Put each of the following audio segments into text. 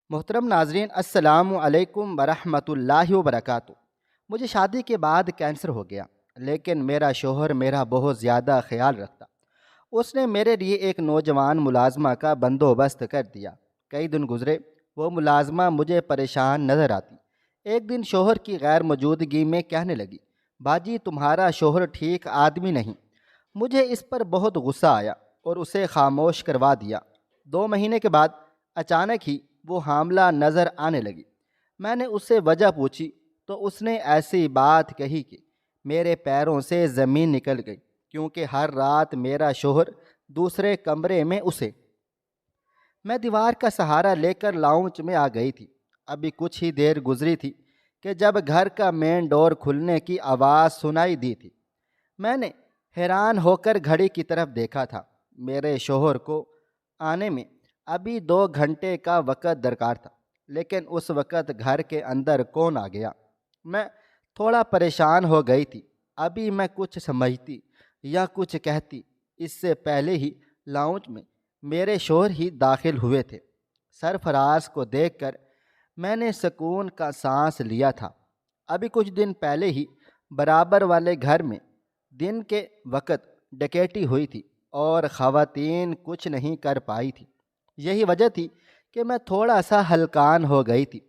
محترم ناظرین، السلام علیکم ورحمۃ اللہ وبرکاتہ۔ مجھے شادی کے بعد کینسر ہو گیا، لیکن میرا شوہر میرا بہت زیادہ خیال رکھتا۔ اس نے میرے لیے ایک نوجوان ملازمہ کا بندوبست کر دیا۔ کئی دن گزرے، وہ ملازمہ مجھے پریشان نظر آتی۔ ایک دن شوہر کی غیر موجودگی میں کہنے لگی، باجی تمہارا شوہر ٹھیک آدمی نہیں۔ مجھے اس پر بہت غصہ آیا اور اسے خاموش کروا دیا۔ 2 مہینے کے بعد اچانک ہی وہ حاملہ نظر آنے لگی۔ میں نے اس سے وجہ پوچھی تو اس نے ایسی بات کہی کہ میرے پیروں سے زمین نکل گئی، کیونکہ ہر رات میرا شوہر دوسرے کمرے میں اسے۔ میں دیوار کا سہارا لے کر لاؤنج میں آ گئی تھی۔ ابھی کچھ ہی دیر گزری تھی کہ جب گھر کا مین ڈور کھلنے کی آواز سنائی دی تھی۔ میں نے حیران ہو کر گھڑی کی طرف دیکھا تھا۔ میرے شوہر کو آنے میں ابھی 2 گھنٹے کا وقت درکار تھا، لیکن اس وقت گھر کے اندر کون آ گیا؟ میں تھوڑا پریشان ہو گئی تھی۔ ابھی میں کچھ سمجھتی یا کچھ کہتی، اس سے پہلے ہی لاؤنج میں میرے شوہر ہی داخل ہوئے تھے۔ سرفراز کو دیکھ کر میں نے سکون کا سانس لیا تھا۔ ابھی کچھ دن پہلے ہی برابر والے گھر میں دن کے وقت ڈکیتی ہوئی تھی اور خواتین کچھ نہیں کر پائی تھی۔ یہی وجہ تھی کہ میں تھوڑا سا ہلکان ہو گئی تھی۔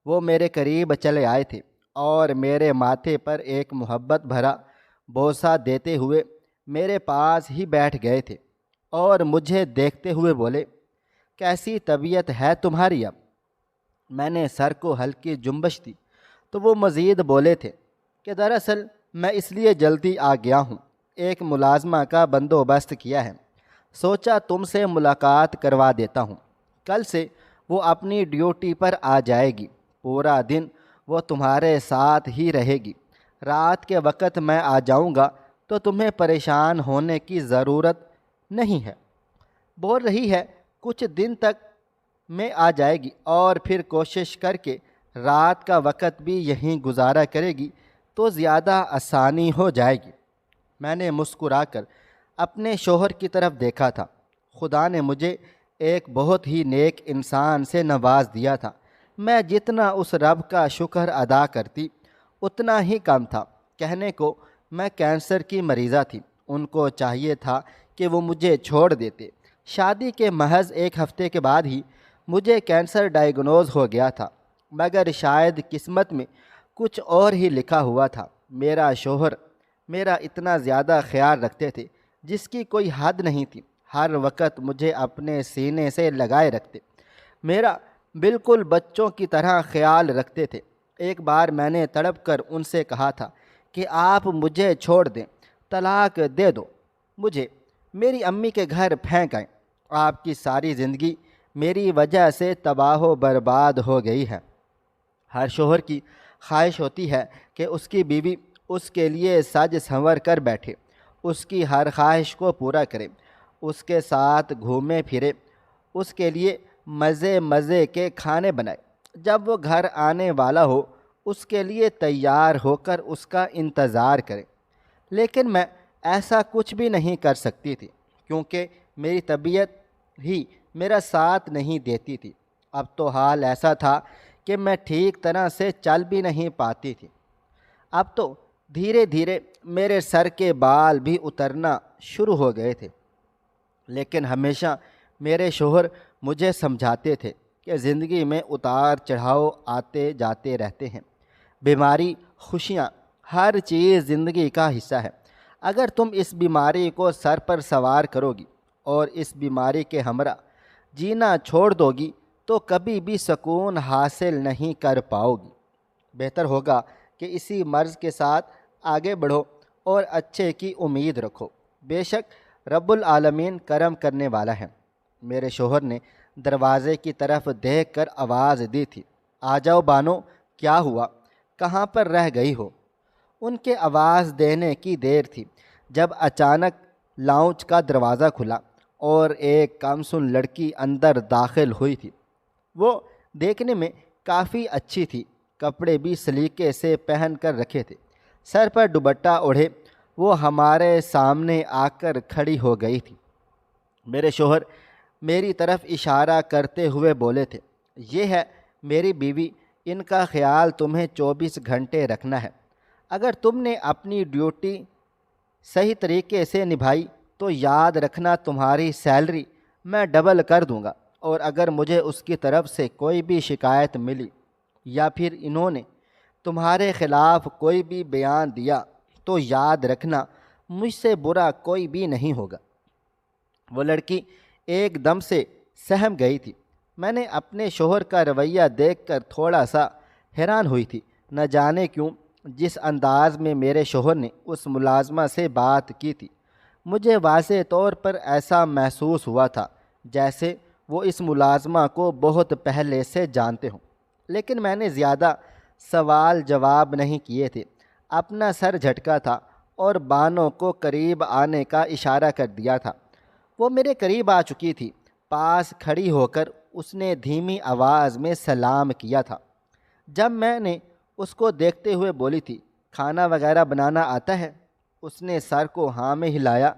وہ میرے قریب چلے آئے تھے اور میرے ماتھے پر ایک محبت بھرا بوسہ دیتے ہوئے میرے پاس ہی بیٹھ گئے تھے اور مجھے دیکھتے ہوئے بولے، کیسی طبیعت ہے تمہاری اب؟ میں نے سر کو ہلکی جنبش دی تو وہ مزید بولے تھے کہ دراصل میں اس لیے جلدی آ گیا ہوں، ایک ملازمہ کا بندوبست کیا ہے، سوچا تم سے ملاقات کروا دیتا ہوں۔ کل سے وہ اپنی ڈیوٹی پر آ جائے گی، پورا دن وہ تمہارے ساتھ ہی رہے گی۔ رات کے وقت میں آ جاؤں گا تو تمہیں پریشان ہونے کی ضرورت نہیں ہے۔ بول رہی ہے کچھ دن تک میں آ جائے گی اور پھر کوشش کر کے رات کا وقت بھی یہیں گزارا کرے گی تو زیادہ آسانی ہو جائے گی۔ میں نے مسکرا کر اپنے شوہر کی طرف دیکھا تھا۔ خدا نے مجھے ایک بہت ہی نیک انسان سے نواز دیا تھا۔ میں جتنا اس رب کا شکر ادا کرتی اتنا ہی کم تھا۔ کہنے کو میں کینسر کی مریضہ تھی، ان کو چاہیے تھا کہ وہ مجھے چھوڑ دیتے۔ شادی کے محض 1 ہفتے کے بعد ہی مجھے کینسر ڈائیگنوز ہو گیا تھا، مگر شاید قسمت میں کچھ اور ہی لکھا ہوا تھا۔ میرا شوہر میرا اتنا زیادہ خیال رکھتے تھے جس کی کوئی حد نہیں تھی۔ ہر وقت مجھے اپنے سینے سے لگائے رکھتے، میرا بالکل بچوں کی طرح خیال رکھتے تھے۔ ایک بار میں نے تڑپ کر ان سے کہا تھا کہ آپ مجھے چھوڑ دیں، طلاق دے دو، مجھے میری امی کے گھر پھینک آئیں۔ آپ کی ساری زندگی میری وجہ سے تباہ و برباد ہو گئی ہے۔ ہر شوہر کی خواہش ہوتی ہے کہ اس کی بیوی اس کے لیے سج سنور کر بیٹھے، اس کی ہر خواہش کو پورا کرے، اس کے ساتھ گھومے پھرے، اس کے لیے مزے مزے کے کھانے بنائے، جب وہ گھر آنے والا ہو اس کے لیے تیار ہو کر اس کا انتظار کرے۔ لیکن میں ایسا کچھ بھی نہیں کر سکتی تھی، کیونکہ میری طبیعت ہی میرا ساتھ نہیں دیتی تھی۔ اب تو حال ایسا تھا کہ میں ٹھیک طرح سے چل بھی نہیں پاتی تھی۔ اب تو دھیرے دھیرے میرے سر کے بال بھی اترنا شروع ہو گئے تھے، لیکن ہمیشہ میرے شوہر مجھے سمجھاتے تھے کہ زندگی میں اتار چڑھاؤ آتے جاتے رہتے ہیں، بیماری، خوشیاں، ہر چیز زندگی کا حصہ ہے۔ اگر تم اس بیماری کو سر پر سوار کرو گی اور اس بیماری کے ہمراہ جینا چھوڑ دو گی تو کبھی بھی سکون حاصل نہیں کر پاؤ گی۔ بہتر ہوگا کہ اسی مرض کے ساتھ آگے بڑھو اور اچھے کی امید رکھو، بے شک رب العالمین کرم کرنے والا ہے۔ میرے شوہر نے دروازے کی طرف دیکھ کر آواز دی تھی، آ جاؤ بانو، کیا ہوا، کہاں پر رہ گئی ہو؟ ان کے آواز دینے کی دیر تھی جب اچانک لاؤنج کا دروازہ کھلا اور ایک کامسن لڑکی اندر داخل ہوئی تھی۔ وہ دیکھنے میں کافی اچھی تھی، کپڑے بھی سلیقے سے پہن کر رکھے تھے، سر پر دوپٹہ اوڑھے وہ ہمارے سامنے آ کر کھڑی ہو گئی تھی۔ میرے شوہر میری طرف اشارہ کرتے ہوئے بولے تھے، یہ ہے میری بیوی، ان کا خیال تمہیں 24 گھنٹے رکھنا ہے۔ اگر تم نے اپنی ڈیوٹی صحیح طریقے سے نبھائی تو یاد رکھنا تمہاری سیلری میں ڈبل کر دوں گا، اور اگر مجھے اس کی طرف سے کوئی بھی شکایت ملی یا پھر انہوں نے تمہارے خلاف کوئی بھی بیان دیا تو یاد رکھنا مجھ سے برا کوئی بھی نہیں ہوگا۔ وہ لڑکی ایک دم سے سہم گئی تھی۔ میں نے اپنے شوہر کا رویہ دیکھ کر تھوڑا سا حیران ہوئی تھی۔ نہ جانے کیوں جس انداز میں میرے شوہر نے اس ملازمہ سے بات کی تھی، مجھے واضح طور پر ایسا محسوس ہوا تھا جیسے وہ اس ملازمہ کو بہت پہلے سے جانتے ہوں۔ لیکن میں نے زیادہ سوال جواب نہیں کیے تھے، اپنا سر جھٹکا تھا اور بانوں کو قریب آنے کا اشارہ کر دیا تھا۔ وہ میرے قریب آ چکی تھی۔ پاس کھڑی ہو کر اس نے دھیمی آواز میں سلام کیا تھا۔ جب میں نے اس کو دیکھتے ہوئے بولی تھی، کھانا وغیرہ بنانا آتا ہے؟ اس نے سر کو ہاں میں ہلایا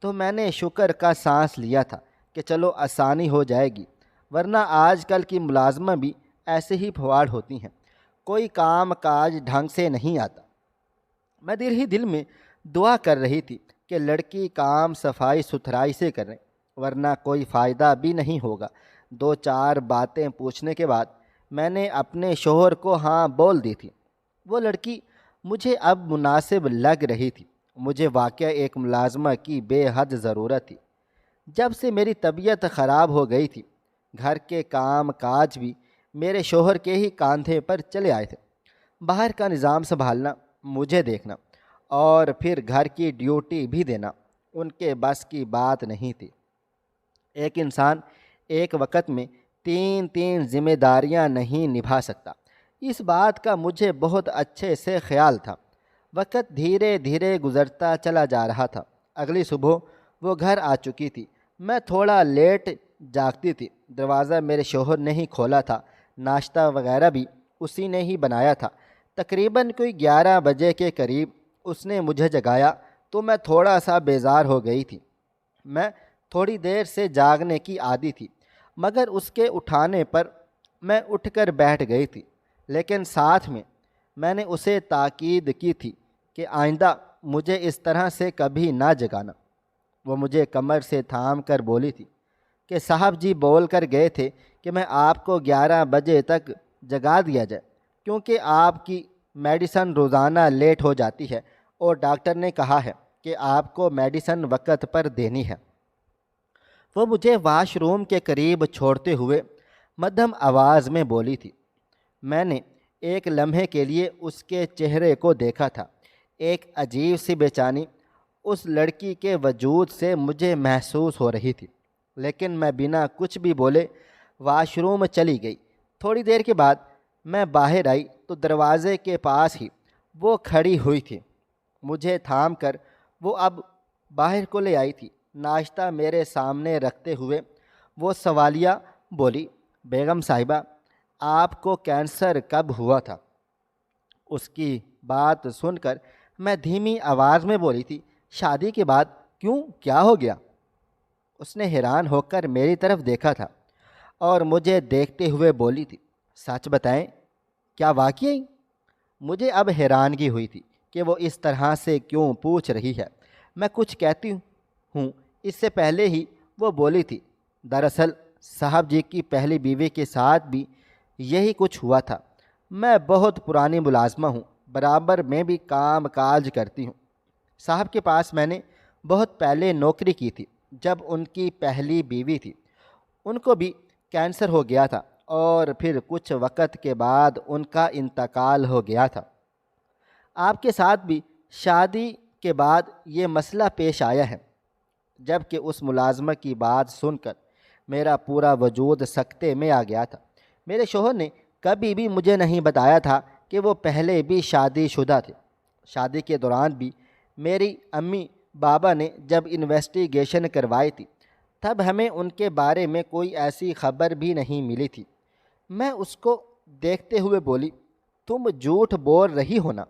تو میں نے شکر کا سانس لیا تھا کہ چلو آسانی ہو جائے گی، ورنہ آج کل کی ملازمہ بھی ایسے ہی پھواڑ ہوتی ہیں، کوئی کام کاج ڈھنگ سے نہیں آتا۔ میں دل ہی دل میں دعا کر رہی تھی کہ لڑکی کام صفائی ستھرائی سے کریں، ورنہ کوئی فائدہ بھی نہیں ہوگا۔ 2-4 باتیں پوچھنے کے بعد میں نے اپنے شوہر کو ہاں بول دی تھی۔ وہ لڑکی مجھے اب مناسب لگ رہی تھی۔ مجھے واقعہ ایک ملازمہ کی بے حد ضرورت تھی۔ جب سے میری طبیعت خراب ہو گئی تھی، گھر کے کام کاج بھی میرے شوہر کے ہی کاندھے پر چلے آئے تھے۔ باہر کا نظام سنبھالنا، مجھے دیکھنا اور پھر گھر کی ڈیوٹی بھی دینا ان کے بس کی بات نہیں تھی۔ ایک انسان ایک وقت میں 3 ذمہ داریاں نہیں نبھا سکتا، اس بات کا مجھے بہت اچھے سے خیال تھا۔ وقت دھیرے دھیرے گزرتا چلا جا رہا تھا۔ اگلی صبح وہ گھر آ چکی تھی۔ میں تھوڑا لیٹ جاگتی تھی۔ دروازہ میرے شوہر نے ہی کھولا تھا، ناشتہ وغیرہ بھی اسی نے ہی بنایا تھا۔ تقریباً کوئی 11 بجے کے قریب اس نے مجھے جگایا تو میں تھوڑا سا بیزار ہو گئی تھی۔ میں تھوڑی دیر سے جاگنے کی عادی تھی، مگر اس کے اٹھانے پر میں اٹھ کر بیٹھ گئی تھی۔ لیکن ساتھ میں نے اسے تاکید کی تھی کہ آئندہ مجھے اس طرح سے کبھی نہ جگانا۔ وہ مجھے کمر سے تھام کر بولی تھی کہ صاحب جی بول کر گئے تھے کہ میں آپ کو 11 بجے تک جگا دیا جائے، کیونکہ آپ کی میڈیسن روزانہ لیٹ ہو جاتی ہے اور ڈاکٹر نے کہا ہے کہ آپ کو میڈیسن وقت پر دینی ہے۔ وہ مجھے واش روم کے قریب چھوڑتے ہوئے مدھم آواز میں بولی تھی۔ میں نے ایک لمحے کے لیے اس کے چہرے کو دیکھا تھا۔ ایک عجیب سی بے چینی اس لڑکی کے وجود سے مجھے محسوس ہو رہی تھی، لیکن میں بنا کچھ بھی بولے واش روم چلی گئی۔ تھوڑی دیر کے بعد میں باہر آئی تو دروازے کے پاس ہی وہ کھڑی ہوئی تھی۔ مجھے تھام کر وہ اب باہر کو لے آئی تھی۔ ناشتہ میرے سامنے رکھتے ہوئے وہ سوالیہ بولی، بیگم صاحبہ آپ کو کینسر کب ہوا تھا؟ اس کی بات سن کر میں دھیمی آواز میں بولی تھی، شادی کے بعد۔ کیوں، کیا ہو گیا؟ اس نے حیران ہو کر میری طرف دیکھا تھا اور مجھے دیکھتے ہوئے بولی تھی، سچ بتائیں، کیا واقعی؟ مجھے اب حیرانگی ہوئی تھی کہ وہ اس طرح سے کیوں پوچھ رہی ہے۔ میں کچھ کہتی ہوں اس سے پہلے ہی وہ بولی تھی، دراصل صاحب جی کی پہلی بیوی کے ساتھ بھی یہی کچھ ہوا تھا۔ میں بہت پرانی ملازمہ ہوں، برابر میں بھی کام کاج کرتی ہوں۔ صاحب کے پاس میں نے بہت پہلے نوکری کی تھی جب ان کی پہلی بیوی تھی۔ ان کو بھی کینسر ہو گیا تھا اور پھر کچھ وقت کے بعد ان کا انتقال ہو گیا تھا۔ آپ کے ساتھ بھی شادی کے بعد یہ مسئلہ پیش آیا ہے۔ جب کہ اس ملازمہ کی بات سن کر میرا پورا وجود سکتے میں آ گیا تھا۔ میرے شوہر نے کبھی بھی مجھے نہیں بتایا تھا کہ وہ پہلے بھی شادی شدہ تھے۔ شادی کے دوران بھی میری امی بابا نے جب انویسٹیگیشن کروائی تھی تب ہمیں ان کے بارے میں کوئی ایسی خبر بھی نہیں ملی تھی۔ میں اس کو دیکھتے ہوئے بولی، تم جھوٹ بول رہی ہو نا؟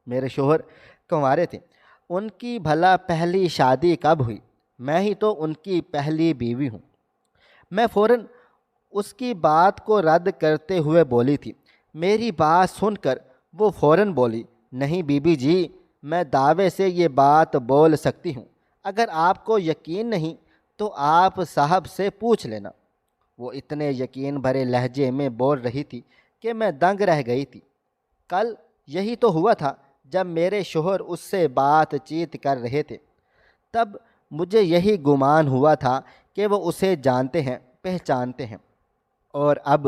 میرے شوہر کنوارے تھے، ان کی بھلا پہلی شادی کب ہوئی؟ میں ہی تو ان کی پہلی بیوی ہوں۔ میں فوراً اس کی بات کو رد کرتے ہوئے بولی تھی۔ میری بات سن کر وہ فوراً بولی، نہیں بی بی جی، میں دعوے سے یہ بات بول سکتی ہوں، اگر آپ کو یقین نہیں تو آپ صاحب سے پوچھ لینا۔ وہ اتنے یقین بھرے لہجے میں بول رہی تھی کہ میں دنگ رہ گئی تھی۔ کل یہی تو ہوا تھا جب میرے شوہر اس سے بات چیت کر رہے تھے، تب مجھے یہی گمان ہوا تھا کہ وہ اسے جانتے ہیں، پہچانتے ہیں، اور اب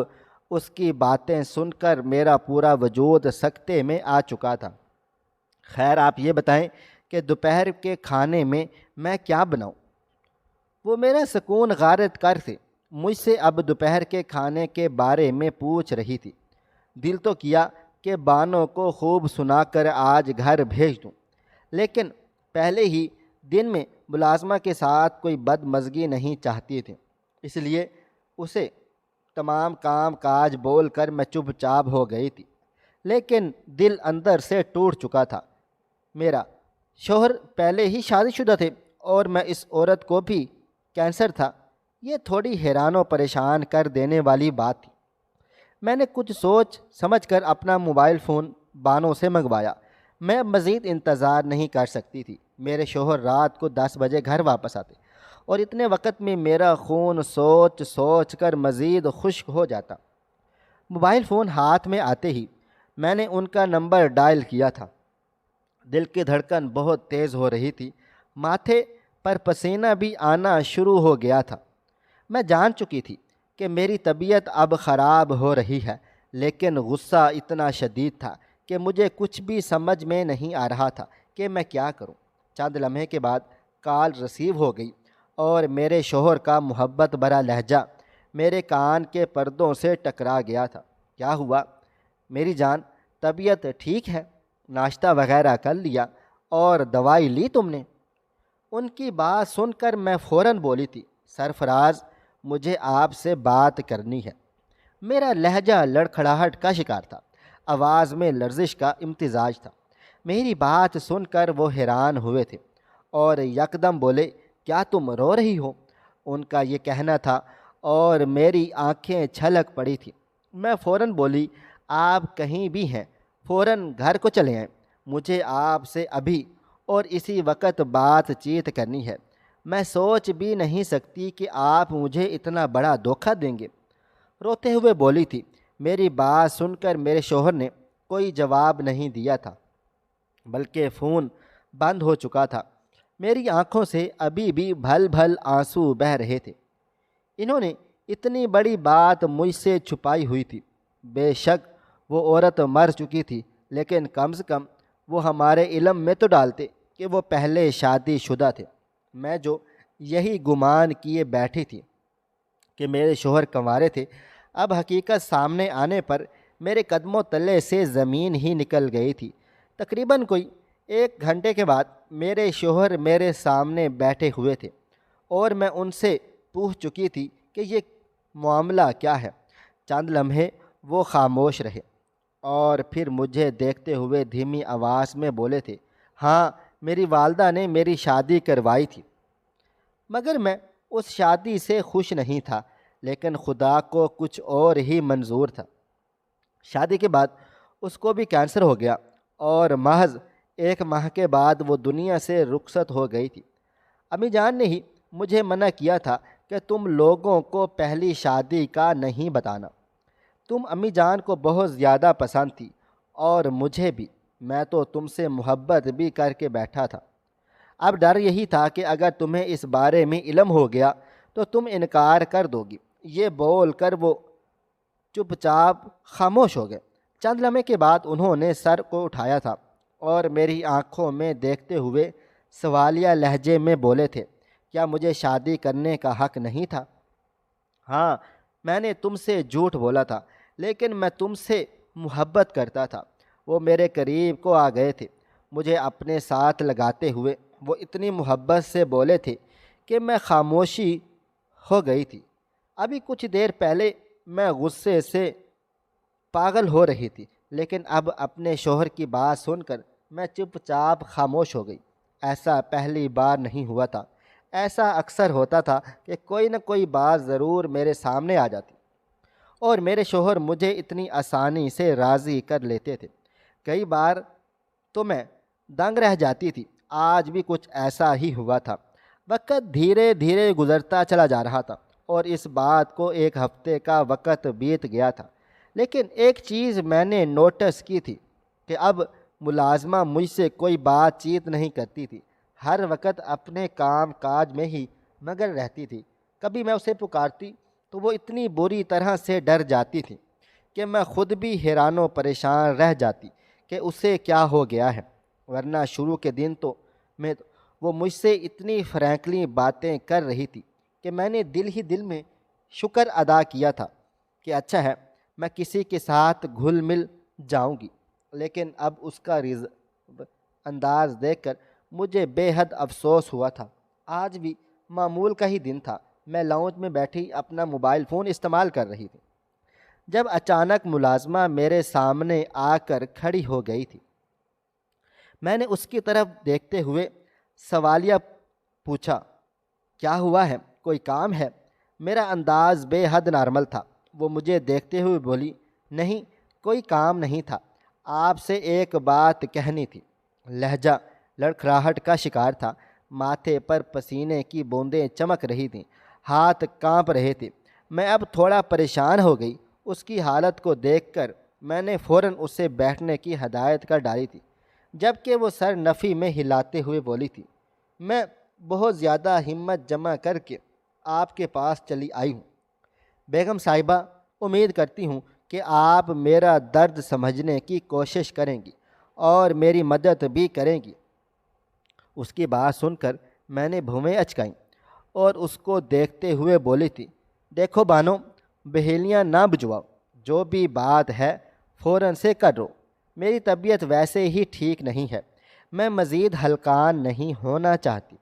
اس کی باتیں سن کر میرا پورا وجود سکتے میں آ چکا تھا۔ خیر آپ یہ بتائیں کہ دوپہر کے کھانے میں میں کیا بناؤں؟ وہ میرا سکون غارت کر تھے، مجھ سے اب دوپہر کے کھانے کے بارے میں پوچھ رہی تھی۔ دل تو کیا کہ بانو کو خوب سنا کر آج گھر بھیج دوں، لیکن پہلے ہی دن میں ملازمہ کے ساتھ کوئی بد مزگی نہیں چاہتی تھی، اس لیے اسے تمام کام کاج بول کر میں چپ چاپ ہو گئی تھی، لیکن دل اندر سے ٹوٹ چکا تھا۔ میرا شوہر پہلے ہی شادی شدہ تھے اور میں اس عورت کو بھی کینسر تھا، یہ تھوڑی حیران و پریشان کر دینے والی بات تھی۔ میں نے کچھ سوچ سمجھ کر اپنا موبائل فون بانو سے منگوایا۔ میں مزید انتظار نہیں کر سکتی تھی، میرے شوہر رات کو 10 بجے گھر واپس آتے اور اتنے وقت میں میرا خون سوچ سوچ کر مزید خشک ہو جاتا۔ موبائل فون ہاتھ میں آتے ہی میں نے ان کا نمبر ڈائل کیا تھا۔ دل کی دھڑکن بہت تیز ہو رہی تھی، ماتھے پر پسینہ بھی آنا شروع ہو گیا تھا۔ میں جان چکی تھی کہ میری طبیعت اب خراب ہو رہی ہے، لیکن غصہ اتنا شدید تھا کہ مجھے کچھ بھی سمجھ میں نہیں آ رہا تھا کہ میں کیا کروں۔ چند لمحے کے بعد کال ریسیو ہو گئی اور میرے شوہر کا محبت بھرا لہجہ میرے کان کے پردوں سے ٹکرا گیا تھا۔ کیا ہوا میری جان، طبیعت ٹھیک ہے؟ ناشتہ وغیرہ کر لیا اور دوائی لی تم نے؟ ان کی بات سن کر میں فوراً بولی تھی، سرفراز مجھے آپ سے بات کرنی ہے۔ میرا لہجہ لڑکھڑاہٹ کا شکار تھا، آواز میں لرزش کا امتزاج تھا۔ میری بات سن کر وہ حیران ہوئے تھے اور یکدم بولے، کیا تم رو رہی ہو؟ ان کا یہ کہنا تھا اور میری آنکھیں چھلک پڑی تھیں۔ میں فوراً بولی، آپ کہیں بھی ہیں، فوراً گھر کو چلے آئیں، مجھے آپ سے ابھی اور اسی وقت بات چیت کرنی ہے۔ میں سوچ بھی نہیں سکتی کہ آپ مجھے اتنا بڑا دھوکہ دیں گے۔ روتے ہوئے بولی تھی۔ میری بات سن کر میرے شوہر نے کوئی جواب نہیں دیا تھا، بلکہ فون بند ہو چکا تھا۔ میری آنکھوں سے ابھی بھی بھل بھل آنسو بہہ رہے تھے۔ انہوں نے اتنی بڑی بات مجھ سے چھپائی ہوئی تھی۔ بے شک وہ عورت مر چکی تھی، لیکن کم سے کم وہ ہمارے علم میں تو ڈالتے کہ وہ پہلے شادی شدہ تھے۔ میں جو یہی گمان کیے بیٹھی تھی کہ میرے شوہر کنوارے تھے، اب حقیقت سامنے آنے پر میرے قدموں تلے سے زمین ہی نکل گئی تھی۔ تقریباً کوئی 1 گھنٹے کے بعد میرے شوہر میرے سامنے بیٹھے ہوئے تھے اور میں ان سے پوچھ چکی تھی کہ یہ معاملہ کیا ہے۔ چند لمحے وہ خاموش رہے اور پھر مجھے دیکھتے ہوئے دھیمی آواز میں بولے تھے، ہاں میری والدہ نے میری شادی کروائی تھی، مگر میں اس شادی سے خوش نہیں تھا، لیکن خدا کو کچھ اور ہی منظور تھا۔ شادی کے بعد اس کو بھی کینسر ہو گیا اور محض 1 ماہ کے بعد وہ دنیا سے رخصت ہو گئی تھی۔ امی جان نے ہی مجھے منع کیا تھا کہ تم لوگوں کو پہلی شادی کا نہیں بتانا۔ تم امی جان کو بہت زیادہ پسند تھی اور مجھے بھی، میں تو تم سے محبت بھی کر کے بیٹھا تھا۔ اب ڈر یہی تھا کہ اگر تمہیں اس بارے میں علم ہو گیا تو تم انکار کر دو گی۔ یہ بول کر وہ چپ چاپ خاموش ہو گئے۔ چند لمحے کے بعد انہوں نے سر کو اٹھایا تھا اور میری آنکھوں میں دیکھتے ہوئے سوالیہ لہجے میں بولے تھے، کیا مجھے شادی کرنے کا حق نہیں تھا؟ ہاں، میں نے تم سے جھوٹ بولا تھا، لیکن میں تم سے محبت کرتا تھا۔ وہ میرے قریب کو آ گئے تھے، مجھے اپنے ساتھ لگاتے ہوئے وہ اتنی محبت سے بولے تھے کہ میں خاموشی ہو گئی تھی۔ ابھی کچھ دیر پہلے میں غصے سے پاگل ہو رہی تھی، لیکن اب اپنے شوہر کی بات سن کر میں چپ چاپ خاموش ہو گئی۔ ایسا پہلی بار نہیں ہوا تھا، ایسا اکثر ہوتا تھا کہ کوئی نہ کوئی بات ضرور میرے سامنے آ جاتی، اور میرے شوہر مجھے اتنی آسانی سے راضی کر لیتے تھے۔ کئی بار تو میں دنگ رہ جاتی تھی۔ آج بھی کچھ ایسا ہی ہوا تھا۔ وقت دھیرے دھیرے گزرتا چلا جا رہا تھا اور اس بات کو ایک ہفتے کا وقت بیت گیا تھا، لیکن ایک چیز میں نے نوٹس کی تھی کہ اب ملازمہ مجھ سے کوئی بات چیت نہیں کرتی تھی، ہر وقت اپنے کام کاج میں ہی مگن رہتی تھی۔ کبھی میں اسے پکارتی تو وہ اتنی بری طرح سے ڈر جاتی تھی کہ میں خود بھی حیران و پریشان رہ جاتی کہ اسے کیا ہو گیا ہے، ورنہ شروع کے دن تو میں وہ مجھ سے اتنی فرینکلی باتیں کر رہی تھی کہ میں نے دل ہی دل میں شکر ادا کیا تھا کہ اچھا ہے میں کسی کے ساتھ گھل مل جاؤں گی۔ لیکن اب اس کا انداز دیکھ کر مجھے بے حد افسوس ہوا تھا۔ آج بھی معمول کا ہی دن تھا، میں لاؤنج میں بیٹھی اپنا موبائل فون استعمال کر رہی تھی جب اچانک ملازمہ میرے سامنے آ کر کھڑی ہو گئی تھی۔ میں نے اس کی طرف دیکھتے ہوئے سوالیہ پوچھا، کیا ہوا ہے، کوئی کام ہے؟ میرا انداز بے حد نارمل تھا۔ وہ مجھے دیکھتے ہوئے بولی، نہیں کوئی کام نہیں تھا، آپ سے ایک بات کہنی تھی۔ لہجہ لڑکھڑاہٹ کا شکار تھا، ماتھے پر پسینے کی بوندیں چمک رہی تھیں، ہاتھ کانپ رہے تھے۔ میں اب تھوڑا پریشان ہو گئی۔ اس کی حالت کو دیکھ کر میں نے فوراً اسے بیٹھنے کی ہدایت کر ڈالی تھی، جبکہ وہ سر نفی میں ہلاتے ہوئے بولی تھی، میں بہت زیادہ ہمت جمع کر کے آپ کے پاس چلی آئی ہوں۔ بیگم صاحبہ، امید کرتی ہوں کہ آپ میرا درد سمجھنے کی کوشش کریں گی اور میری مدد بھی کریں گی۔ اس کی بات سن کر میں نے بھویں اچکائیں اور اس کو دیکھتے ہوئے بولی تھی، دیکھو بانو، بہیلیاں نہ بجواؤ، جو بھی بات ہے فوراً سے کرو۔ میری طبیعت ویسے ہی ٹھیک نہیں ہے، میں مزید ہلکان نہیں ہونا چاہتی۔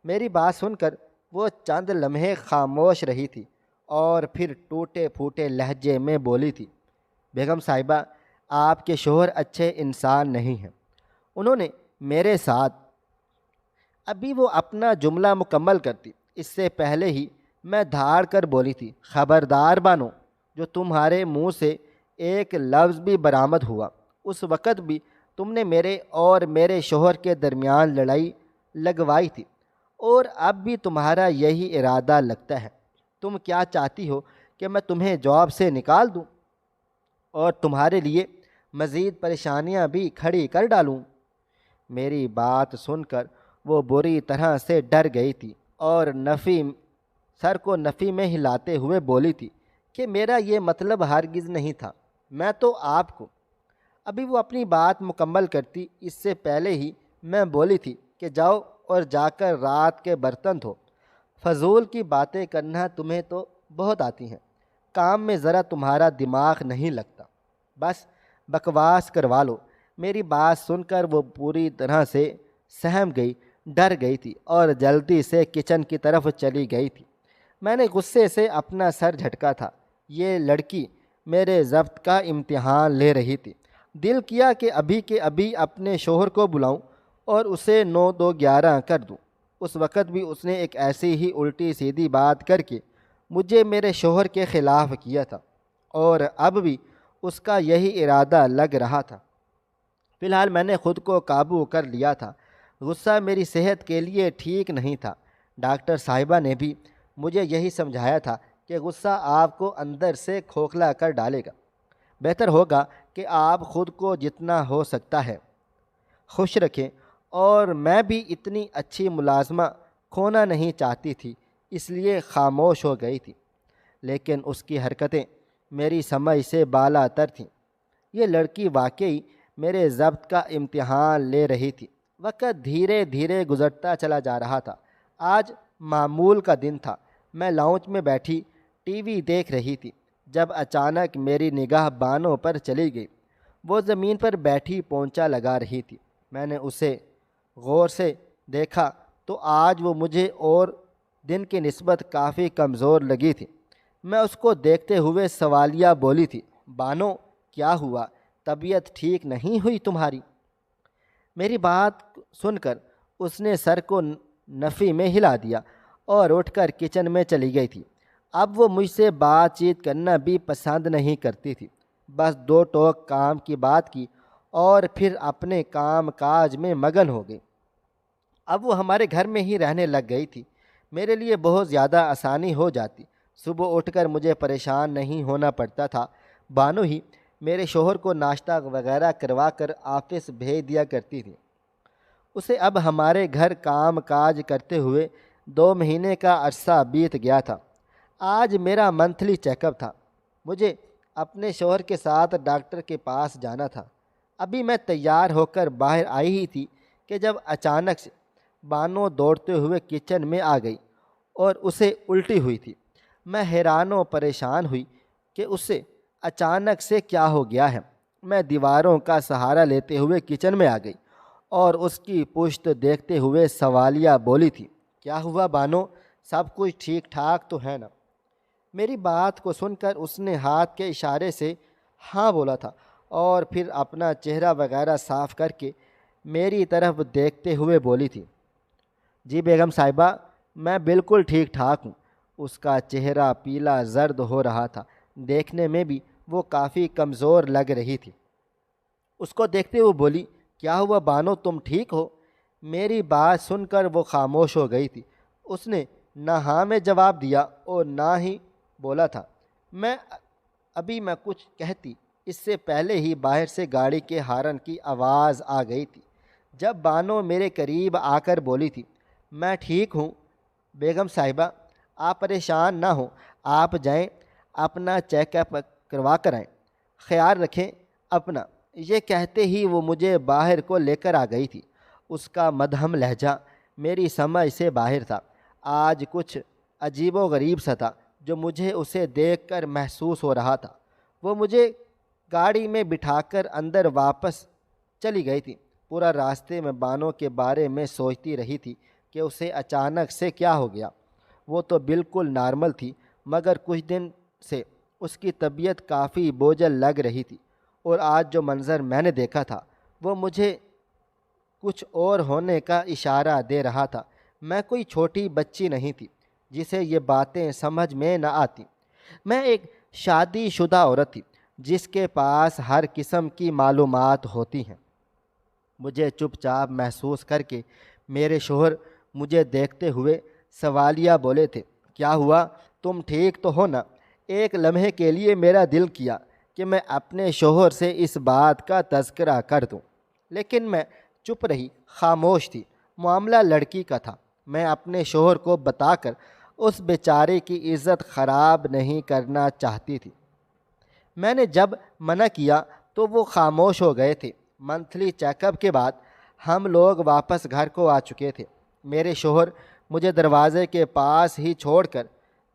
میری بات سن کر وہ چند لمحے خاموش رہی تھی اور پھر ٹوٹے پھوٹے لہجے میں بولی تھی، بیگم صاحبہ، آپ کے شوہر اچھے انسان نہیں ہیں، انہوں نے میرے ساتھ… ابھی وہ اپنا جملہ مکمل کرتی، اس سے پہلے ہی میں دھاڑ کر بولی تھی، خبردار بانو، جو تمہارے منہ سے ایک لفظ بھی برآمد ہوا، اس وقت بھی تم نے میرے اور میرے شوہر کے درمیان لڑائی لگوائی تھی، اور اب بھی تمہارا یہی ارادہ لگتا ہے۔ تم کیا چاہتی ہو کہ میں تمہیں جاب سے نکال دوں اور تمہارے لیے مزید پریشانیاں بھی کھڑی کر ڈالوں؟ میری بات سن کر وہ بری طرح سے ڈر گئی تھی اور سر کو نفی میں ہلاتے ہوئے بولی تھی کہ میرا یہ مطلب ہرگز نہیں تھا، میں تو آپ کو… ابھی وہ اپنی بات مکمل کرتی، اس سے پہلے ہی میں بولی تھی کہ جاؤ اور جا کر رات کے برتن دھو، فضول کی باتیں کرنا تمہیں تو بہت آتی ہیں، کام میں ذرا تمہارا دماغ نہیں لگتا، بس بکواس کروا لو۔ میری بات سن کر وہ پوری طرح سے سہم گئی، ڈر گئی تھی اور جلدی سے کچن کی طرف چلی گئی تھی۔ میں نے غصے سے اپنا سر جھٹکا تھا، یہ لڑکی میرے ضبط کا امتحان لے رہی تھی۔ دل کیا کہ ابھی کے ابھی اپنے شوہر کو بلاؤں اور اسے 9-2-11 کر دوں۔ اس وقت بھی اس نے ایک ایسی ہی الٹی سیدھی بات کر کے مجھے میرے شوہر کے خلاف کیا تھا، اور اب بھی اس کا یہی ارادہ لگ رہا تھا۔ فی الحال میں نے خود کو قابو کر لیا تھا، غصہ میری صحت کے لیے ٹھیک نہیں تھا۔ ڈاکٹر صاحبہ نے بھی مجھے یہی سمجھایا تھا کہ غصہ آپ کو اندر سے کھوکھلا کر ڈالے گا، بہتر ہوگا کہ آپ خود کو جتنا ہو سکتا ہے خوش رکھیں، اور میں بھی اتنی اچھی ملازمہ کھونا نہیں چاہتی تھی، اس لیے خاموش ہو گئی تھی۔ لیکن اس کی حرکتیں میری سمجھ سے بالا تر تھیں، یہ لڑکی واقعی میرے ضبط کا امتحان لے رہی تھی۔ وقت دھیرے دھیرے گزرتا چلا جا رہا تھا۔ آج معمول کا دن تھا، میں لاؤنج میں بیٹھی ٹی وی دیکھ رہی تھی جب اچانک میری نگاہ بانو پر چلی گئی۔ وہ زمین پر بیٹھی پونچا لگا رہی تھی۔ میں نے اسے غور سے دیکھا تو آج وہ مجھے اور دن کی نسبت کافی کمزور لگی تھی۔ میں اس کو دیکھتے ہوئے سوالیہ بولی تھی، بانو، کیا ہوا، طبیعت ٹھیک نہیں ہوئی تمہاری؟ میری بات سن کر اس نے سر کو نفی میں ہلا دیا اور اٹھ کر کچن میں چلی گئی تھی۔ اب وہ مجھ سے بات چیت کرنا بھی پسند نہیں کرتی تھی۔ بس دو ٹوک کام کی بات کی اور پھر اپنے کام کاج میں مگن ہو گئی۔ اب وہ ہمارے گھر میں ہی رہنے لگ گئی تھی۔ میرے لیے بہت زیادہ آسانی ہو جاتی۔ صبح اٹھ کر مجھے پریشان نہیں ہونا پڑتا تھا۔ بانو ہی میرے شوہر کو ناشتہ وغیرہ کروا کر آفس بھیج دیا کرتی تھی۔ اسے اب ہمارے گھر کام کاج کرتے ہوئے 2 مہینے کا عرصہ بیت گیا تھا۔ آج میرا منتھلی چیک اپ تھا۔ مجھے اپنے شوہر کے ساتھ ڈاکٹر کے پاس جانا تھا۔ ابھی میں تیار ہو کر باہر آئی ہی تھی کہ جب اچانک سے بانو دوڑتے ہوئے کچن میں آ گئی اور اسے الٹی ہوئی تھی۔ میں حیران و پریشان ہوئی کہ اسے اچانک سے کیا ہو گیا ہے۔ میں دیواروں کا سہارا لیتے ہوئے کچن میں آ گئی اور اس کی پشت دیکھتے ہوئے سوالیہ بولی تھی، کیا ہوا بانو؟ سب کچھ ٹھیک ٹھاک تو ہے نا؟ میری بات کو سن کر اس نے ہاتھ کے اشارے سے ہاں بولا تھا اور پھر اپنا چہرہ وغیرہ صاف کر کے میری طرف دیکھتے ہوئے بولی تھی، جی بیگم صاحبہ، میں بالکل ٹھیک ٹھاک ہوں۔ اس کا چہرہ پیلا زرد ہو رہا تھا۔ دیکھنے میں بھی وہ کافی کمزور لگ رہی تھی۔ اس کو دیکھتے ہوئے بولی، کیا ہوا بانو، تم ٹھیک ہو؟ میری بات سن کر وہ خاموش ہو گئی تھی۔ اس نے نہ ہاں میں جواب دیا اور نہ ہی بولا تھا۔ میں کچھ کہتی اس سے پہلے ہی باہر سے گاڑی کے ہارن کی آواز آ گئی تھی۔ جب بانو میرے قریب آ کر بولی تھی، میں ٹھیک ہوں بیگم صاحبہ، آپ پریشان نہ ہوں، آپ جائیں اپنا چیک اپ کروا کر آئیں، خیال رکھیں اپنا۔ یہ کہتے ہی وہ مجھے باہر کو لے کر آ گئی تھی۔ اس کا مدھم لہجہ میری سمجھ سے باہر تھا۔ آج کچھ عجیب و غریب سا تھا جو مجھے اسے دیکھ کر محسوس ہو رہا تھا۔ وہ مجھے گاڑی میں بٹھا کر اندر واپس چلی گئی تھی۔ پورا راستے میں بانو کے بارے میں سوچتی رہی تھی کہ اسے اچانک سے کیا ہو گیا۔ وہ تو بالکل نارمل تھی، مگر کچھ دن سے اس کی طبیعت کافی بوجھل لگ رہی تھی، اور آج جو منظر میں نے دیکھا تھا وہ مجھے کچھ اور ہونے کا اشارہ دے رہا تھا۔ میں کوئی چھوٹی بچی نہیں تھی جسے یہ باتیں سمجھ میں نہ آتی۔ میں ایک شادی شدہ عورت تھی جس کے پاس ہر قسم کی معلومات ہوتی ہیں۔ مجھے چپ چاپ محسوس کر کے میرے شوہر مجھے دیکھتے ہوئے سوالیہ بولے تھے، کیا ہوا، تم ٹھیک تو ہو نا؟ ایک لمحے کے لیے میرا دل کیا کہ میں اپنے شوہر سے اس بات کا تذکرہ کر دوں، لیکن میں چپ رہی، خاموش تھی۔ معاملہ لڑکی کا تھا۔ میں اپنے شوہر کو بتا کر اس بیچارے کی عزت خراب نہیں کرنا چاہتی تھی۔ میں نے جب منع کیا تو وہ خاموش ہو گئے تھے۔ منتھلی چیک اپ کے بعد ہم لوگ واپس گھر کو آ چکے تھے۔ میرے شوہر مجھے دروازے کے پاس ہی چھوڑ کر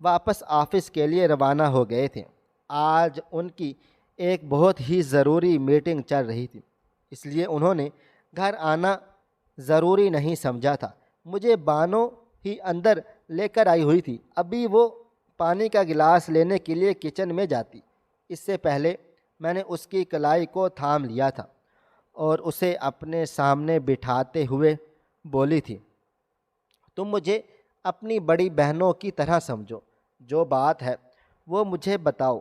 واپس آفس کے لیے روانہ ہو گئے تھے۔ آج ان کی ایک بہت ہی ضروری میٹنگ چل رہی تھی، اس لیے انہوں نے گھر آنا ضروری نہیں سمجھا تھا۔ مجھے بانو ہی اندر لے کر آئی ہوئی تھی۔ ابھی وہ پانی کا گلاس لینے کے لیے کچن میں جاتی، اس سے پہلے میں نے اس کی کلائی کو تھام لیا تھا اور اسے اپنے سامنے بٹھاتے ہوئے بولی تھی، تم مجھے اپنی بڑی بہنوں کی طرح سمجھو، جو بات ہے وہ مجھے بتاؤ۔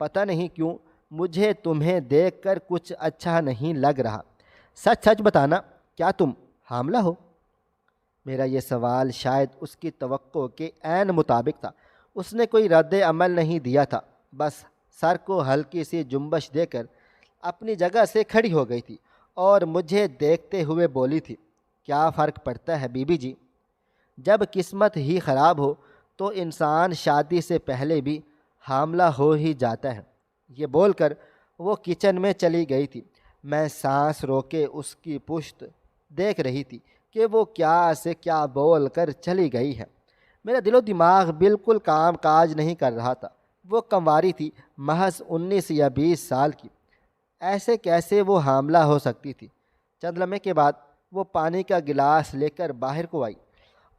پتہ نہیں کیوں مجھے تمہیں دیکھ کر کچھ اچھا نہیں لگ رہا۔ سچ سچ بتانا، کیا تم حاملہ ہو؟ میرا یہ سوال شاید اس کی توقع کے عین مطابق تھا۔ اس نے کوئی رد عمل نہیں دیا تھا، بس سر کو ہلکی سی جنبش دے کر اپنی جگہ سے کھڑی ہو گئی تھی اور مجھے دیکھتے ہوئے بولی تھی، کیا فرق پڑتا ہے بی بی جی؟ جب قسمت ہی خراب ہو تو انسان شادی سے پہلے بھی حاملہ ہو ہی جاتا ہے۔ یہ بول کر وہ کچن میں چلی گئی تھی۔ میں سانس روکے اس کی پشت دیکھ رہی تھی کہ وہ کیا سے کیا بول کر چلی گئی ہے۔ میرا دل و دماغ بالکل کام کاج نہیں کر رہا تھا۔ وہ کنواری تھی، محض 19 یا 20 سال کی۔ ایسے کیسے وہ حاملہ ہو سکتی تھی؟ چند لمحے کے بعد وہ پانی کا گلاس لے کر باہر کو آئی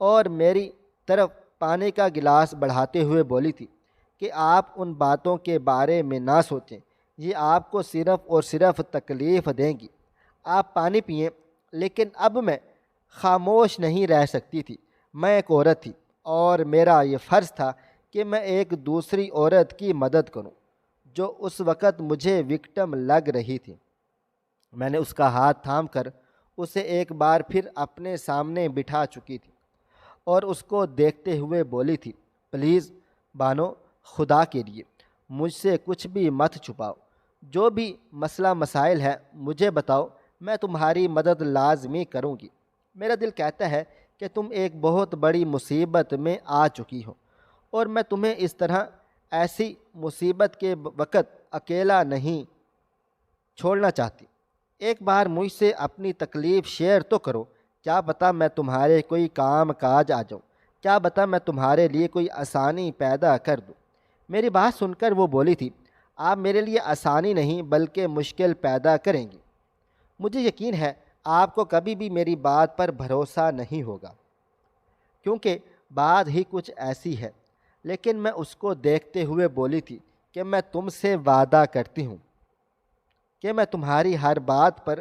اور میری طرف پانی کا گلاس بڑھاتے ہوئے بولی تھی کہ آپ ان باتوں کے بارے میں نہ سوچیں، یہ آپ کو صرف اور صرف تکلیف دیں گی۔ آپ پانی پئیں۔ لیکن اب میں خاموش نہیں رہ سکتی تھی۔ میں ایک عورت تھی اور میرا یہ فرض تھا کہ میں ایک دوسری عورت کی مدد کروں جو اس وقت مجھے وکٹم لگ رہی تھی۔ میں نے اس کا ہاتھ تھام کر اسے ایک بار پھر اپنے سامنے بٹھا چکی تھی اور اس کو دیکھتے ہوئے بولی تھی، پلیز بانو، خدا کے لیے مجھ سے کچھ بھی مت چھپاؤ، جو بھی مسئلہ مسائل ہے مجھے بتاؤ، میں تمہاری مدد لازمی کروں گی۔ میرا دل کہتا ہے کہ تم ایک بہت بڑی مصیبت میں آ چکی ہو اور میں تمہیں اس طرح ایسی مصیبت کے وقت اکیلا نہیں چھوڑنا چاہتی۔ ایک بار مجھ سے اپنی تکلیف شیئر تو کرو، کیا پتہ میں تمہارے کوئی کام کاج آ جاؤں، کیا پتہ میں تمہارے لیے کوئی آسانی پیدا کر دوں۔ میری بات سن کر وہ بولی تھی، آپ میرے لیے آسانی نہیں بلکہ مشکل پیدا کریں گی۔ مجھے یقین ہے آپ کو کبھی بھی میری بات پر بھروسہ نہیں ہوگا، کیونکہ بات ہی کچھ ایسی ہے، لیکن میں اس کو دیکھتے ہوئے بولی تھی کہ میں تم سے وعدہ کرتی ہوں کہ میں تمہاری ہر بات پر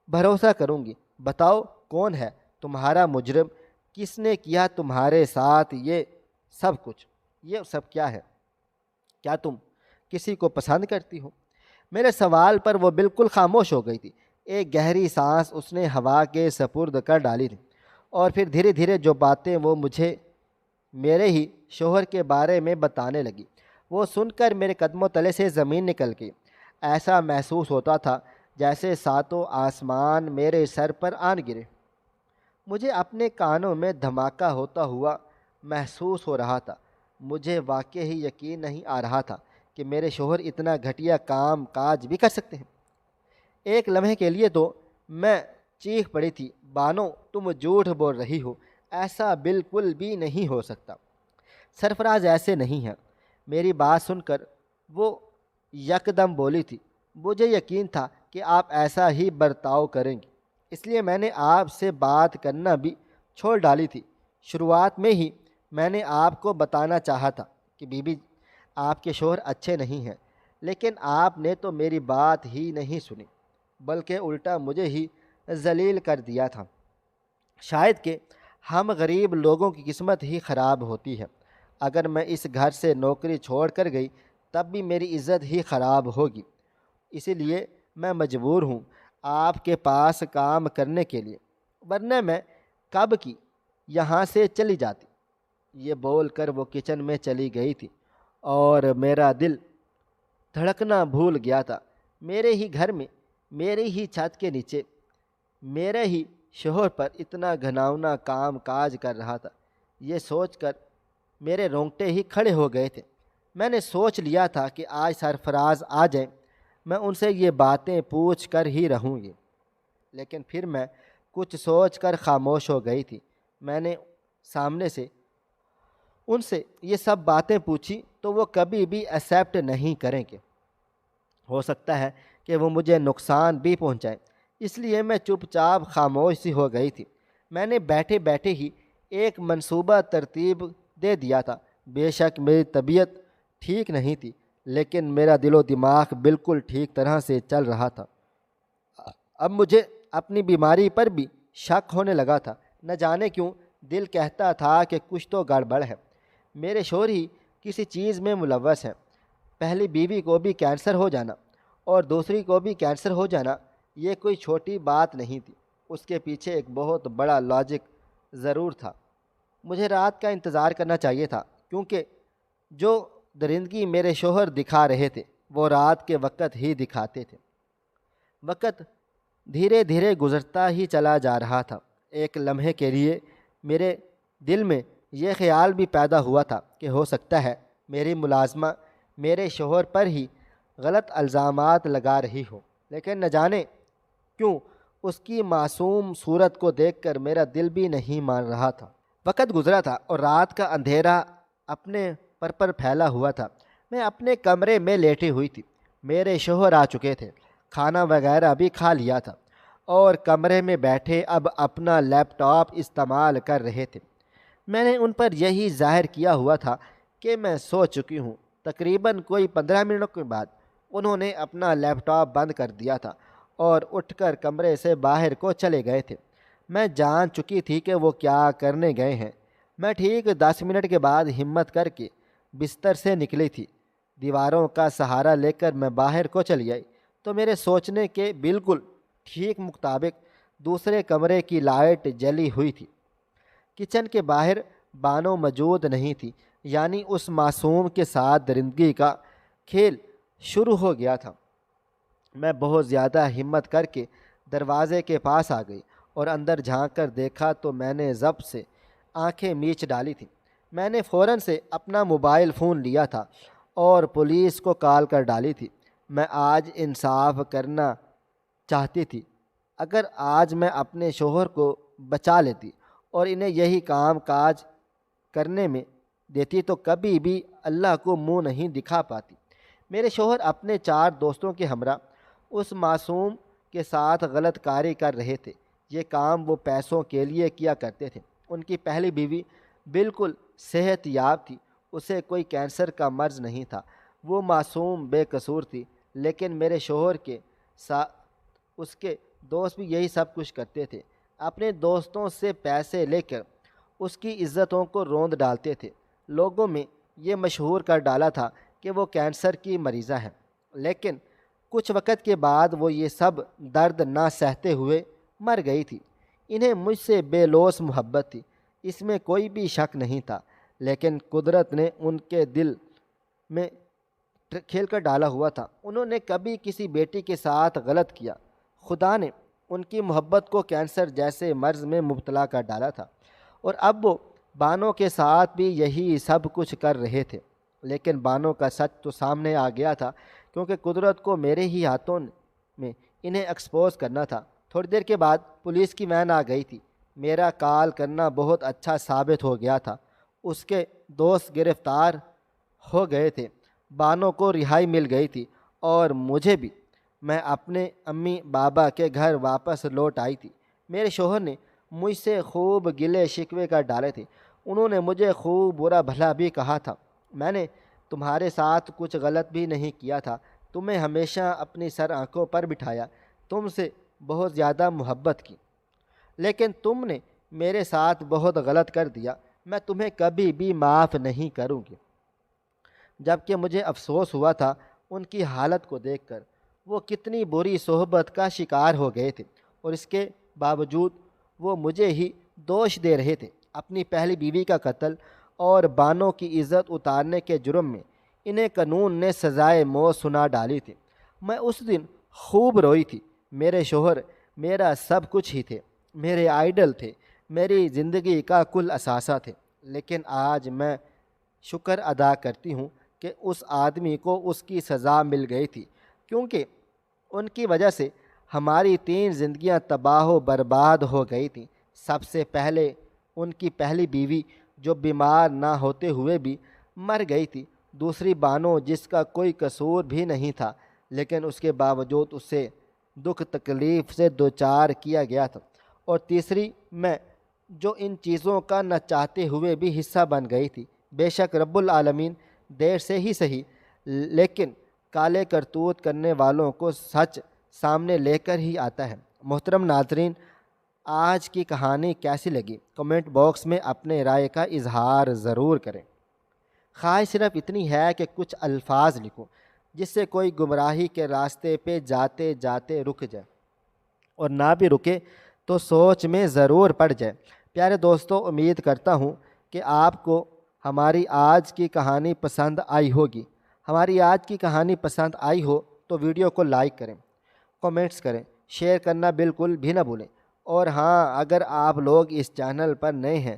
بھروسہ کروں گی۔ بتاؤ کون ہے تمہارا مجرم، کس نے کیا تمہارے ساتھ یہ سب کچھ، یہ سب کیا ہے، کیا تم کسی کو پسند کرتی ہو؟ میرے سوال پر وہ بالکل خاموش ہو گئی تھی۔ ایک گہری سانس اس نے ہوا کے سپرد کر ڈالی تھی اور پھر دھیرے دھیرے جو باتیں وہ مجھے میرے ہی شوہر کے بارے میں بتانے لگی، وہ سن کر میرے قدموں تلے سے زمین نکل گئی۔ ایسا محسوس ہوتا تھا جیسے ساتوں آسمان میرے سر پر آن گرے۔ مجھے اپنے کانوں میں دھماکہ ہوتا ہوا محسوس ہو رہا تھا۔ مجھے واقعی یقین نہیں آ رہا تھا کہ میرے شوہر اتنا گھٹیا کام کاج بھی کر سکتے ہیں۔ ایک لمحے کے لیے تو میں چیخ پڑی تھی، بانو تم جھوٹ بول رہی ہو، ایسا بالکل بھی نہیں ہو سکتا، سرفراز ایسے نہیں ہیں۔ میری بات سن کر وہ یکدم بولی تھی، مجھے یقین تھا کہ آپ ایسا ہی برتاؤ کریں گی، اس لیے میں نے آپ سے بات کرنا بھی چھوڑ ڈالی تھی۔ شروعات میں ہی میں نے آپ کو بتانا چاہا تھا کہ بی بی آپ کے شوہر اچھے نہیں ہیں، لیکن آپ نے تو میری بات ہی نہیں سنی بلکہ الٹا مجھے ہی ذلیل کر دیا تھا۔ شاید کہ ہم غریب لوگوں کی قسمت ہی خراب ہوتی ہے، اگر میں اس گھر سے نوکری چھوڑ کر گئی تب بھی میری عزت ہی خراب ہوگی، اسی لیے میں مجبور ہوں آپ کے پاس کام کرنے کے لیے، ورنہ میں کب کی یہاں سے چلی جاتی۔ یہ بول کر وہ کچن میں چلی گئی تھی اور میرا دل دھڑکنا بھول گیا تھا۔ میرے ہی گھر میں، میری ہی چھت کے نیچے، میرے ہی شوہر پر اتنا گھناؤنا کام کاج کر رہا تھا۔ یہ سوچ کر میرے رونگٹے ہی کھڑے ہو گئے تھے۔ میں نے سوچ لیا تھا کہ آج سرفراز آ جائیں، میں ان سے یہ باتیں پوچھ کر ہی رہوں گی، لیکن پھر میں کچھ سوچ کر خاموش ہو گئی تھی۔ میں نے سامنے سے ان سے یہ سب باتیں پوچھی تو وہ کبھی بھی ایکسیپٹ نہیں کریں گے، ہو سکتا ہے کہ وہ مجھے نقصان بھی پہنچائیں، اس لیے میں چپ چاپ خاموش سی ہو گئی تھی۔ میں نے بیٹھے بیٹھے ہی ایک منصوبہ ترتیب دے دیا تھا۔ بے شک میری طبیعت ٹھیک نہیں تھی، لیکن میرا دل و دماغ بالکل ٹھیک طرح سے چل رہا تھا۔ اب مجھے اپنی بیماری پر بھی شک ہونے لگا تھا۔ نہ جانے کیوں دل کہتا تھا کہ کچھ تو گڑبڑ ہے، میرے شوہر ہی کسی چیز میں ملوث ہیں۔ پہلی بیوی کو بھی کینسر ہو جانا اور دوسری کو بھی کینسر ہو جانا یہ کوئی چھوٹی بات نہیں تھی، اس کے پیچھے ایک بہت بڑا لاجک ضرور تھا۔ مجھے رات کا انتظار کرنا چاہیے تھا، کیونکہ جو درندگی میرے شوہر دکھا رہے تھے وہ رات کے وقت ہی دکھاتے تھے۔ وقت دھیرے دھیرے گزرتا ہی چلا جا رہا تھا۔ ایک لمحے کے لیے میرے دل میں یہ خیال بھی پیدا ہوا تھا کہ ہو سکتا ہے میری ملازمہ میرے شوہر پر ہی غلط الزامات لگا رہی ہو، لیکن نہ جانے کیوں اس کی معصوم صورت کو دیکھ کر میرا دل بھی نہیں مان رہا تھا۔ وقت گزرا تھا اور رات کا اندھیرا اپنے پر پھیلا ہوا تھا۔ میں اپنے کمرے میں لیٹی ہوئی تھی۔ میرے شوہر آ چکے تھے، کھانا وغیرہ بھی کھا لیا تھا اور کمرے میں بیٹھے اب اپنا لیپ ٹاپ استعمال کر رہے تھے۔ میں نے ان پر یہی ظاہر کیا ہوا تھا کہ میں سو چکی ہوں۔ تقریباً کوئی 15 منٹ کے بعد انہوں نے اپنا لیپ ٹاپ بند کر دیا تھا اور اٹھ کر کمرے سے باہر کو چلے گئے تھے۔ میں جان چکی تھی کہ وہ کیا کرنے گئے ہیں۔ میں ٹھیک 10 منٹ کے بعد ہمت کر کے بستر سے نکلی تھی۔ دیواروں کا سہارا لے کر میں باہر کو چلی آئی تو میرے سوچنے کے بالکل ٹھیک مطابق دوسرے کمرے کی لائٹ جلی ہوئی تھی۔ کچن کے باہر بانو موجود نہیں تھی، یعنی اس معصوم کے ساتھ درندگی کا کھیل شروع ہو گیا تھا۔ میں بہت زیادہ ہمت کر کے دروازے کے پاس آ گئی اور اندر جھانک کر دیکھا تو میں نے ضبط سے آنکھیں میچ ڈالی تھیں۔ میں نے فوراً سے اپنا موبائل فون لیا تھا اور پولیس کو کال کر ڈالی تھی۔ میں آج انصاف کرنا چاہتی تھی۔ اگر آج میں اپنے شوہر کو بچا لیتی اور انہیں یہی کام کاج کرنے میں دیتی تو کبھی بھی اللہ کو منہ نہیں دکھا پاتی۔ میرے شوہر اپنے 4 دوستوں کے ہمراہ اس معصوم کے ساتھ غلط کاری کر رہے تھے۔ یہ کام وہ پیسوں کے لیے کیا کرتے تھے۔ ان کی پہلی بیوی بالکل صحت یاب تھی، اسے کوئی کینسر کا مرض نہیں تھا، وہ معصوم بے قصور تھی، لیکن میرے شوہر کے ساتھ اس کے دوست بھی یہی سب کچھ کرتے تھے۔ اپنے دوستوں سے پیسے لے کر اس کی عزتوں کو روند ڈالتے تھے۔ لوگوں میں یہ مشہور کر ڈالا تھا کہ وہ کینسر کی مریضہ ہیں، لیکن کچھ وقت کے بعد وہ یہ سب درد نہ سہتے ہوئے مر گئی تھی۔ انہیں مجھ سے بے لوث محبت تھی، اس میں کوئی بھی شک نہیں تھا، لیکن قدرت نے ان کے دل میں کھیل کر ڈالا ہوا تھا۔ انہوں نے کبھی کسی بیٹی کے ساتھ غلط کیا، خدا نے ان کی محبت کو کینسر جیسے مرض میں مبتلا کر ڈالا تھا، اور اب وہ بانو کے ساتھ بھی یہی سب کچھ کر رہے تھے۔ لیکن بانو کا سچ تو سامنے آ گیا تھا، کیونکہ قدرت کو میرے ہی ہاتھوں میں انہیں ایکسپوز کرنا تھا۔ تھوڑی دیر کے بعد پولیس کی وین آ گئی تھی۔ میرا کال کرنا بہت اچھا ثابت ہو گیا تھا۔ اس کے دوست گرفتار ہو گئے تھے، بانو کو رہائی مل گئی تھی اور مجھے بھی۔ میں اپنے امی بابا کے گھر واپس لوٹ آئی تھی۔ میرے شوہر نے مجھ سے خوب گلے شکوے کر ڈالے تھے۔ انہوں نے مجھے خوب برا بھلا بھی کہا تھا۔ میں نے تمہارے ساتھ کچھ غلط بھی نہیں کیا تھا، تمہیں ہمیشہ اپنی سر آنکھوں پر بٹھایا، تم سے بہت زیادہ محبت کی، لیکن تم نے میرے ساتھ بہت غلط کر دیا، میں تمہیں کبھی بھی معاف نہیں کروں گی۔ جبکہ مجھے افسوس ہوا تھا ان کی حالت کو دیکھ کر، وہ کتنی بری صحبت کا شکار ہو گئے تھے، اور اس کے باوجود وہ مجھے ہی دوش دے رہے تھے۔ اپنی پہلی بیوی کا قتل اور بانو کی عزت اتارنے کے جرم میں انہیں قانون نے سزائے موت سنا ڈالی تھی۔ میں اس دن خوب روئی تھی۔ میرے شوہر میرا سب کچھ ہی تھے، میرے آئیڈل تھے، میری زندگی کا کل اثاثہ تھے، لیکن آج میں شکر ادا کرتی ہوں کہ اس آدمی کو اس کی سزا مل گئی تھی، کیونکہ ان کی وجہ سے ہماری 3 زندگیاں تباہ و برباد ہو گئی تھیں۔ سب سے پہلے ان کی پہلی بیوی جو بیمار نہ ہوتے ہوئے بھی مر گئی تھی، دوسری بانو جس کا کوئی قصور بھی نہیں تھا، لیکن اس کے باوجود اسے دکھ تکلیف سے دوچار کیا گیا تھا، اور تیسری میں جو ان چیزوں کا نہ چاہتے ہوئے بھی حصہ بن گئی تھی۔ بے شک رب العالمین دیر سے ہی صحیح، لیکن کالے کرتوت کرنے والوں کو سچ سامنے لے کر ہی آتا ہے۔ محترم ناظرین، آج کی کہانی کیسی لگی کمنٹ باکس میں اپنے رائے کا اظہار ضرور کریں۔ خواہش صرف اتنی ہے کہ کچھ الفاظ لکھوں جس سے کوئی گمراہی کے راستے پہ جاتے جاتے رک جائے، اور نہ بھی رکے تو سوچ میں ضرور پڑ جائے۔ پیارے دوستو، امید کرتا ہوں کہ آپ کو ہماری آج کی کہانی پسند آئی ہوگی۔ ہماری آج کی کہانی پسند آئی ہو تو ویڈیو کو لائک کریں، کومنٹس کریں، شیئر کرنا بالکل بھی نہ بھولیں، اور ہاں، اگر آپ لوگ اس چینل پر نئے ہیں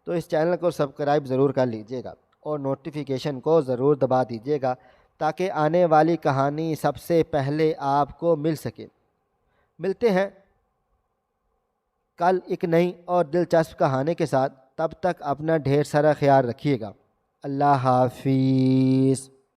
تو اس چینل کو سبسکرائب ضرور کر لیجئے گا اور نوٹیفیکیشن کو ضرور دبا دیجئے گا تاکہ آنے والی کہانی سب سے پہلے آپ کو مل سکے۔ ملتے ہیں کل ایک نئی اور دلچسپ کہانی کے ساتھ، تب تک اپنا ڈھیر سارا خیال رکھیے گا۔ اللہ حافظ۔